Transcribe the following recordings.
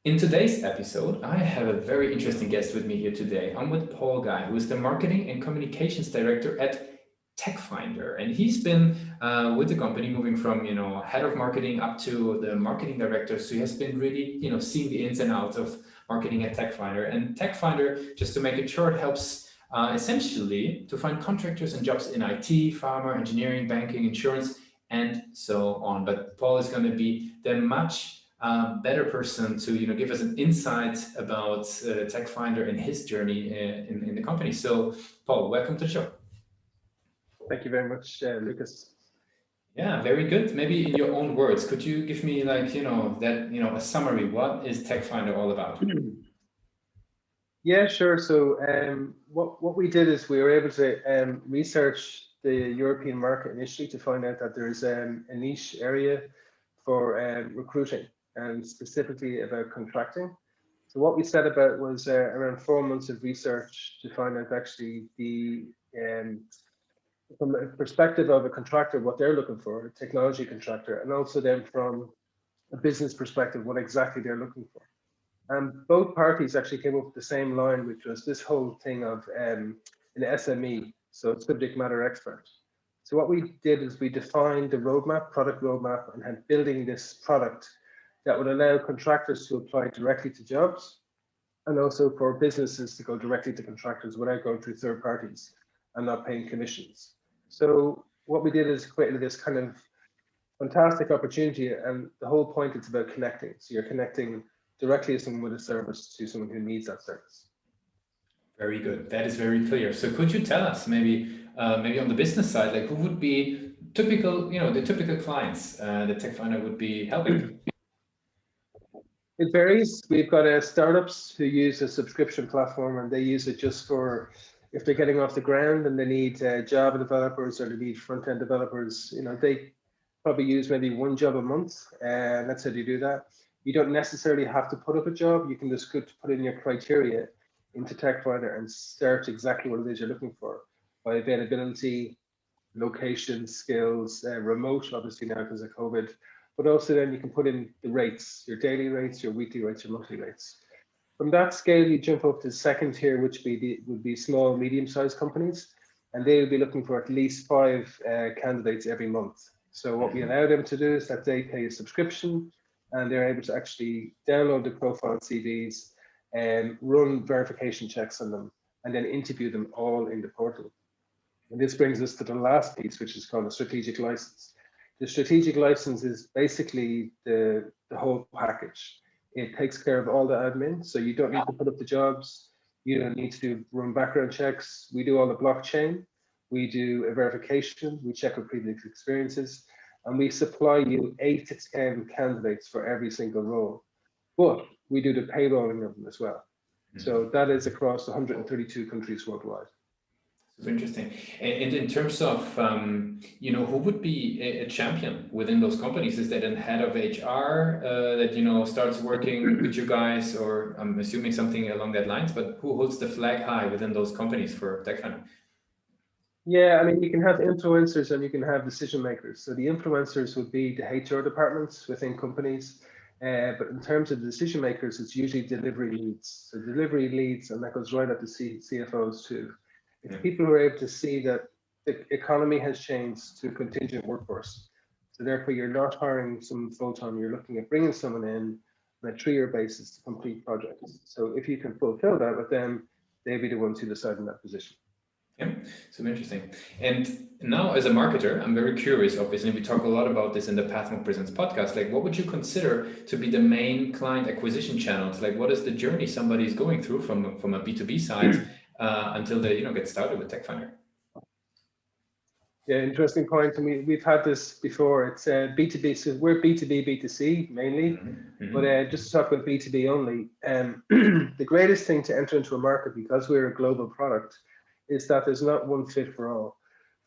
In today's episode, I have a very interesting guest with me here today. I'm with Paul Guy, who is the Marketing and Communications Director at Techfynder, and he's been with the company moving from head of marketing up to the marketing director. So he has been really seeing the ins and outs of marketing at Techfynder. And Techfynder, just to make it short, helps essentially to find contractors and jobs in IT, pharma, engineering, banking, insurance, and so on. But Paul is going to be the much better person to give us an insight about Techfynder and his journey in the company. So, Paul, welcome to the show. Thank you very much, Lucas. Yeah, very good. Maybe in your own words, could you give me a summary? What is Techfynder all about? Yeah, sure. So what we did is we were able to research the European market initially to find out that there's a niche area for recruiting and specifically about contracting. So what we set about was around 4 months of research to find out actually from a perspective of a contractor, what they're looking for, a technology contractor, and also then from a business perspective, what exactly they're looking for. And both parties actually came up with the same line, which was this whole thing of an SME, so subject matter expert. So what we did is we defined the roadmap, product roadmap, and had building this product that would allow contractors to apply directly to jobs, and also for businesses to go directly to contractors without going through third parties and not paying commissions. So what we did is created this kind of fantastic opportunity, and the whole point is about connecting. So you're connecting directly as someone with a service to someone who needs that service. Very good. That is very clear. So could you tell us maybe on the business side, like who would be typical, the typical clients that Techfynder would be helping? It varies. We've got startups who use a subscription platform, and they use it just for if they're getting off the ground and they need Java developers or they need front-end developers. They probably use maybe one job a month, and that's how they do that. You don't necessarily have to put up a job. You can just put in your criteria into Techfynder and search exactly what it is you're looking for by availability, location, skills, remote, obviously now because of COVID, but also then you can put in the rates, your daily rates, your weekly rates, your monthly rates. From that scale, you jump up to the second tier, which would be small, medium-sized companies, and they would be looking for at least 5 candidates every month. So what we allow them to do is that they pay a subscription, and they're able to actually download the profile CVs and run verification checks on them, and then interview them all in the portal. And this brings us to the last piece, which is called a strategic license. The strategic license is basically the whole package. It takes care of all the admin, so you don't need to put up the jobs, you don't need to run background checks. We do all the blockchain, we do a verification, we check our previous experiences, and we supply you 8 to 10 candidates for every single role. But we do the payrolling of them as well. So that is across 132 countries worldwide. Super interesting. And in terms of, who would be a champion within those companies? Is that a head of HR that, starts working with you guys, or I'm assuming something along that lines, but who holds the flag high within those companies for Techfynder? Yeah, I mean, you can have influencers and you can have decision makers. So the influencers would be the HR departments within companies. But in terms of the decision makers, it's usually delivery leads. So delivery leads, and that goes right up to CFOs too. It's people who are able to see that the economy has changed to contingent workforce. So therefore, you're not hiring someone full-time, you're looking at bringing someone in on a 3-year basis to complete projects. So if you can fulfill that with them, they'll be the ones who decide in that position. Yeah, super interesting. And now as a marketer, I'm very curious, obviously, we talk a lot about this in the Pathmark Presents podcast. Like, what would you consider to be the main client acquisition channels? Like, what is the journey somebody is going through from a B2B side until they, get started with Techfynder? Yeah, interesting point. And we've had this before. It's B2B, so we're B2B, B2C mainly, but just to talk about B2B only, the greatest thing to enter into a market, because we're a global product, is that there's not one fit for all.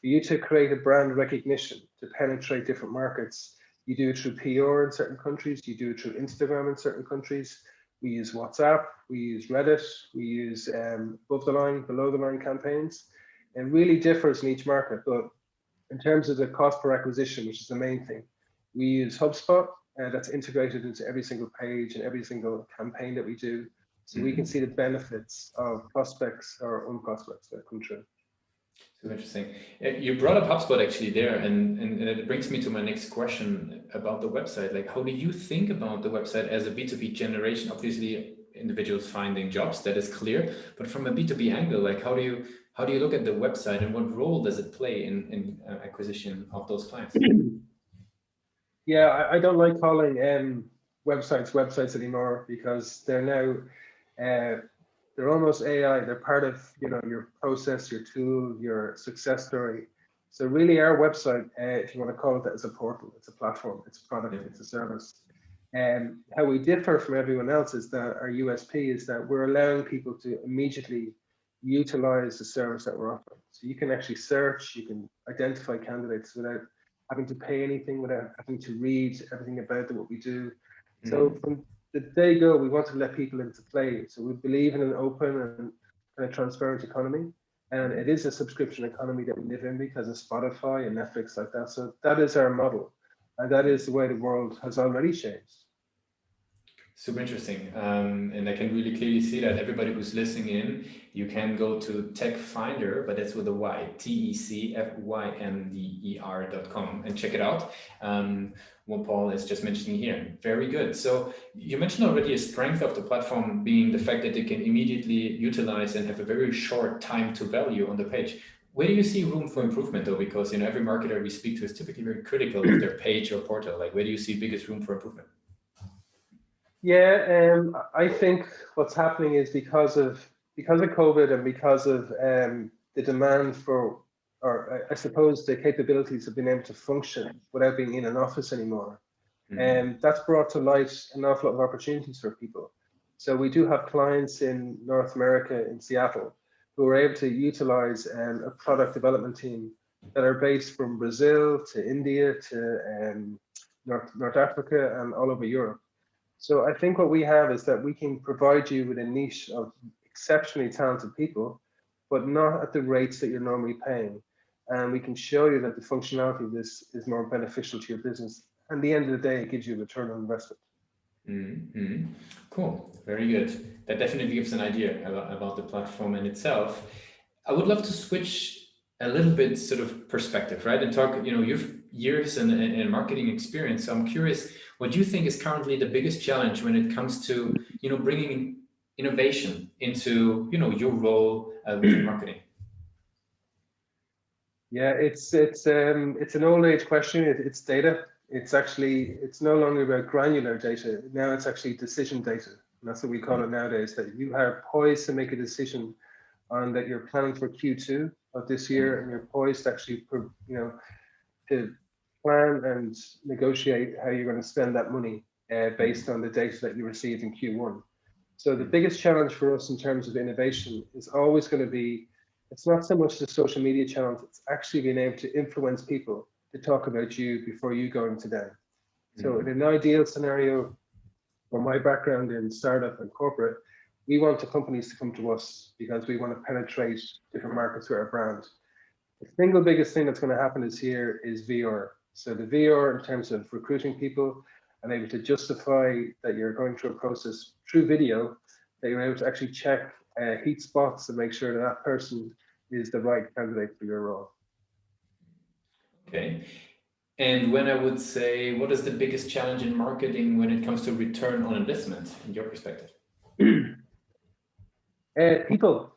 For you to create a brand recognition, to penetrate different markets, you do it through PR in certain countries, you do it through Instagram in certain countries. We use WhatsApp, we use Reddit, we use above the line, below the line campaigns. It really differs in each market, but in terms of the cost per acquisition, which is the main thing, we use HubSpot that's integrated into every single page and every single campaign that we do. So we can Mhm. see the benefits of prospects or unprospects that come true. So interesting. You brought up HubSpot actually there, and it brings me to my next question about the website. Like, how do you think about the website as a B2B generation? Obviously, individuals finding jobs, that is clear. But from a B2B angle, like, how do you look at the website, and what role does it play in acquisition of those clients? Yeah, I don't like calling websites anymore because they're now they're almost AI. They're part of your process, your tool, your success story. So really, our website, if you want to call it that, is a portal. It's a platform. It's a Yeah. product. It's a service. And how we differ from everyone else is that our USP is that we're allowing people to immediately utilize the service that we're offering. So you can actually search, you can identify candidates without having to pay anything, without having to read everything about what we do. So Mhm. from the day go, we want to let people into play. So we believe in an open and kind of transparent economy. And it is a subscription economy that we live in because of Spotify and Netflix like that. So that is our model. And that is the way the world has already changed. Super interesting. And I can really clearly see that everybody who's listening in, you can go to Techfynder, but that's with a Y, TECFYNDER.com, and check it out. What Paul is just mentioning here. Very good. So you mentioned already a strength of the platform being the fact that they can immediately utilize and have a very short time to value on the page. Where do you see room for improvement though? Because every marketer we speak to is typically very critical of their page or portal. Like, where do you see biggest room for improvement? Yeah, I think what's happening is because of COVID and because of the demand for, or I suppose the capabilities of being able to function without being in an office anymore. Mhm. And that's brought to light an awful lot of opportunities for people. So we do have clients in North America, in Seattle, who are able to utilize a product development team that are based from Brazil to India to North Africa and all over Europe. So I think what we have is that we can provide you with a niche of exceptionally talented people, but not at the rates that you're normally paying. And we can show you that the functionality of this is more beneficial to your business. And at the end of the day, it gives you a return on investment. Mm-hmm. Cool. Very good. That definitely gives an idea about the platform in itself. I would love to switch a little bit sort of perspective, right? And talk, you've years in marketing experience. So I'm curious what you think is currently the biggest challenge when it comes to, bringing innovation into, your role within marketing. Yeah, it's an old age question. It's data. It's no longer about granular data. Now it's actually decision data. And that's what we call it nowadays, that you are poised to make a decision on that you're planning for Q2 of this year, and you're poised to actually, to plan and negotiate how you're going to spend that money based on the data that you received in Q1. So the biggest challenge for us in terms of innovation is always going to be, it's not so much the social media challenge, it's actually being able to influence people to talk about you before you go into them. So in Mhm. an ideal scenario, for my background in startup and corporate, we want the companies to come to us because we want to penetrate different markets with our brand. The single biggest thing that's going to happen is VR. So the VR in terms of recruiting people and able to justify that you're going through a process through video, that you're able to actually check heat spots and make sure that that person is the right candidate for your role. Okay. And when I would say, what is the biggest challenge in marketing when it comes to return on investment in your perspective? People,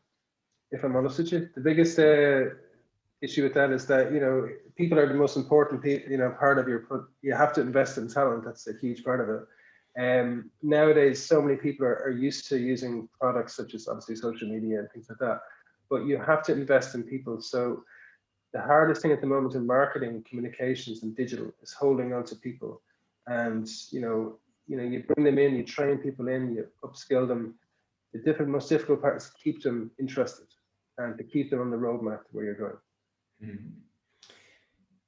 if I'm honest with you, the biggest issue with that is that people are the most important part of you have to invest in talent. That's a huge part of it. Nowadays so many people are used to using products such as obviously social media and things like that, but you have to invest in people. So the hardest thing at the moment in marketing, communications and digital is holding on to people. And you bring them in, you train people in, you upskill them. The most difficult part is to keep them interested and to keep them on the roadmap to where you're going. Mhm.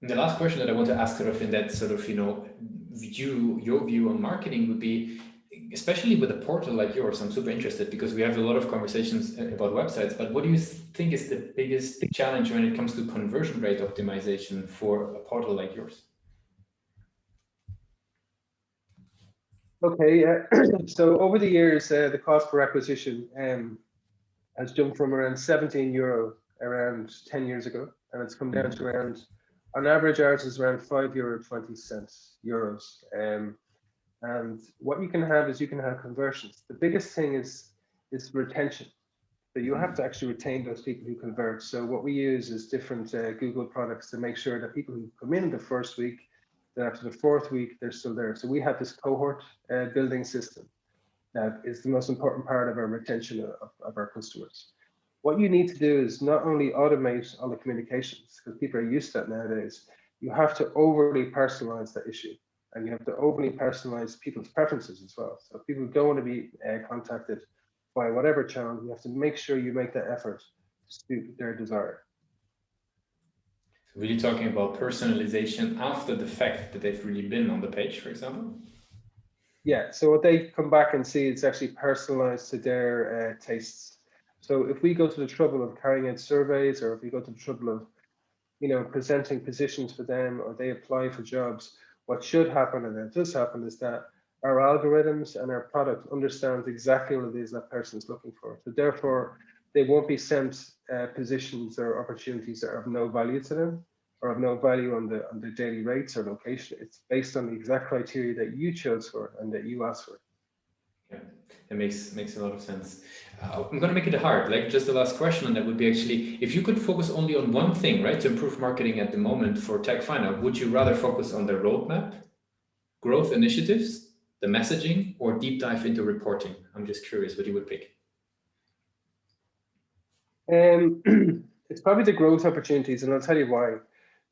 And the last question that I want to ask sort of in that sort of, your view on marketing would be, especially with a portal like yours, I'm super interested because we have a lot of conversations about websites, but what do you think is the biggest challenge when it comes to conversion rate optimization for a portal like yours? Okay, yeah. So over the years, the cost per acquisition has jumped from around 17 euro around 10 years ago, and it's come down to Mhm. around, on average, ours is around 5 euro 20 cents euros. And what you can have is you can have conversions. The biggest thing is retention. So you have to Mhm. actually retain those people who convert. So what we use is different Google products to make sure that people who come in the first week, then after the fourth week, they're still there. So we have this cohort building system that is the most important part of our retention of our customers. What you need to do is not only automate all the communications, because people are used to that nowadays, you have to overly personalize that issue. And you have to overly personalize people's preferences as well. So if people don't want to be contacted by whatever channel, you have to make sure you make that effort to suit their desire. So really talking about personalization after the fact that they've really been on the page, for example. Yeah, so what they come back and see is actually personalized to their tastes. So if we go to the trouble of carrying out surveys, or if we go to the trouble of presenting positions for them, or they apply for jobs, what should happen, and it does happen, is that our algorithms and our product understands exactly what it is that person is looking for. So therefore, they won't be sent positions or opportunities that are of no value to them, or of no value on the daily rates or location. It's based on the exact criteria that you chose for and that you asked for. Yeah, that makes a lot of sense. I'm gonna make it hard. Like just the last question on that would be actually, if you could focus only on one thing, right, to improve marketing at the moment for Techfynder, would you rather focus on the roadmap, growth initiatives, the messaging, or deep dive into reporting? I'm just curious what you would pick. Um, it's probably the growth opportunities, and I'll tell you why.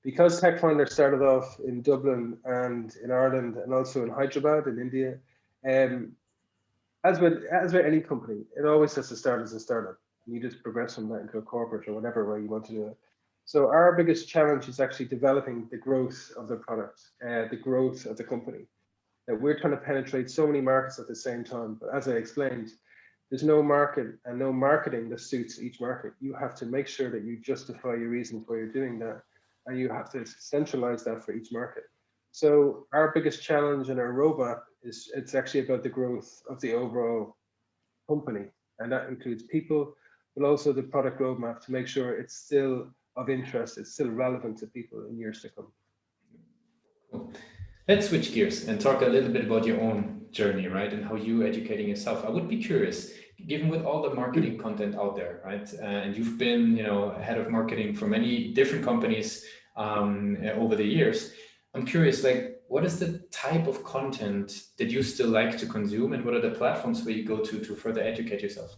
Because Techfinder started off in Dublin and in Ireland, and also in Hyderabad in India. Um, as with any company, it always has to start as a startup. You just progress from that into a corporate or whatever way you want to do it. So our biggest challenge is actually developing the growth of the product, the growth of the company. That we're trying to penetrate so many markets at the same time. But as I explained, there's no market and no marketing that suits each market. You have to make sure that you justify your reasons why you're doing that, and you have to centralize that for each market. So our biggest challenge in our roadmap is it's actually about the growth of the overall company, and that includes people, but also the product roadmap to make sure it's still of interest, it's still relevant to people in years to come. Cool. Let's switch gears and talk a little bit about your own journey, right, and how you educating yourself. I would be curious, given with all the marketing content out there, right, and you've been, head of marketing for many different companies over the years. I'm curious, like, what is the type of content that you still like to consume, and what are the platforms where you go to further educate yourself?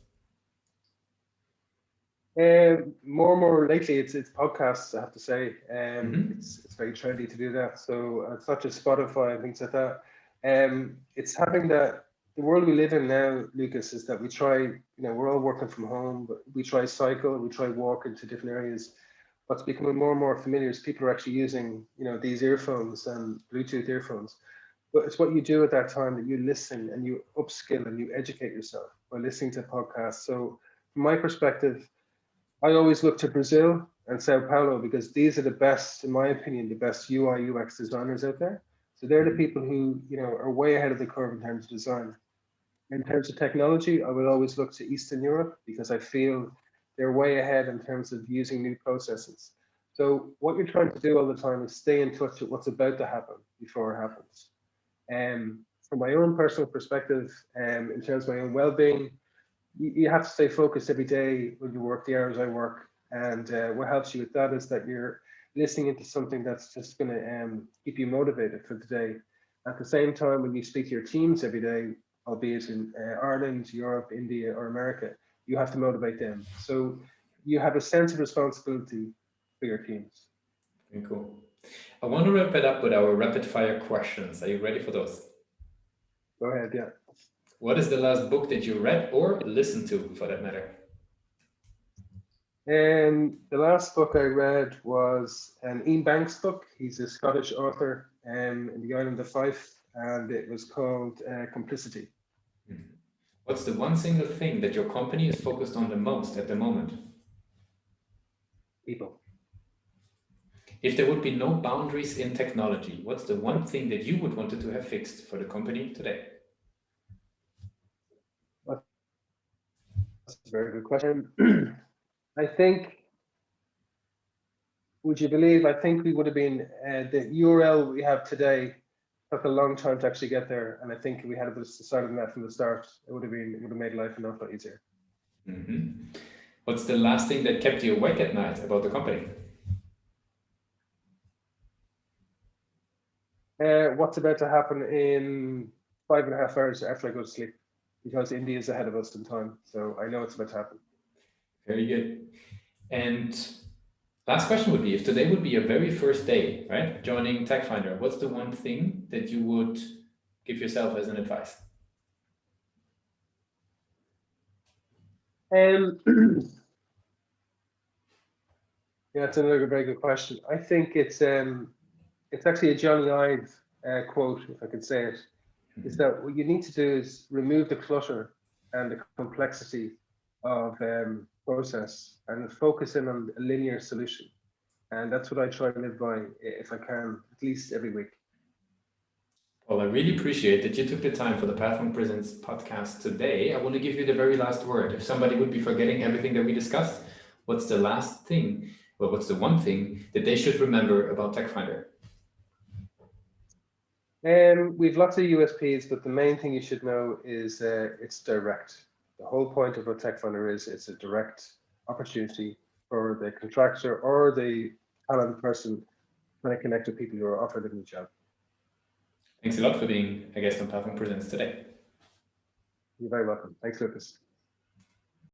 More and more lately, it's podcasts. I have to say, Mm-hmm. it's very trendy to do that. So it's not just Spotify and things like that. It's having that the world we live in now, Lucas, is that we try. We're all working from home, but we try cycle, we try walk into different areas. What's becoming more and more familiar is people are actually using, these earphones and Bluetooth earphones. But it's what you do at that time that you listen and you upskill and you educate yourself by listening to podcasts. So from my perspective, I always look to Brazil and Sao Paulo because these are the best, in my opinion, the best UI UX designers out there. So they're the people who are way ahead of the curve in terms of design. In terms of technology, I would always look to Eastern Europe because I feel they're way ahead in terms of using new processes. So what you're trying to do all the time is stay in touch with what's about to happen before it happens. From my own personal perspective, in terms of my own well-being, you have to stay focused every day when you work the hours I work. And what helps you with that is that you're listening into something that's just going to keep you motivated for the day. At the same time, when you speak to your teams every day, albeit in Ireland, Europe, India, or America, you have to motivate them. So you have a sense of responsibility for your teams. Very cool. I want to wrap it up with our rapid fire questions. Are you ready for those? Go ahead, yeah. What is the last book that you read or listened to, for that matter? The last book I read was an Ian Banks book. He's a Scottish author in the island of Fife, and it was called Complicity. Mhm. What's the one single thing that your company is focused on the most at the moment? People. If there would be no boundaries in technology, what's the one thing that you would wanted to have fixed for the company today? a very good question. I think, would you believe, I think we would have been, the URL we have today took a long time to actually get there. And I think if we had started that from the start, it would have made life an awful lot easier. What's the last thing that kept you awake at night about the company? What's about to happen in 5.5 hours after I go to sleep, because India is ahead of us in time. So I know it's about to happen. Very good. And last question would be, if today would be your very first day, right, joining Techfynder, what's the one thing that you would give yourself as an advice? Yeah, it's another very good question. I think it's actually a Johnny Ive quote, if I could say it, is that what you need to do is remove the clutter and the complexity of process and focus in on a linear solution. And that's what I try to live by if I can, at least every week. Well, I really appreciate that you took the time for the Pathfinder Presents podcast today. I want to give you the very last word. If somebody would be forgetting everything that we discussed, what's the last thing, well, what's the one thing that they should remember about Techfynder? We've lots of USPs, but the main thing you should know is it's direct. The whole point of a Techfynder is it's a direct opportunity for the contractor or the talent person when I connect with people who are offering them a job. Thanks a lot for being a guest on Pathfinder Presents today. You're very welcome. Thanks, Lucas.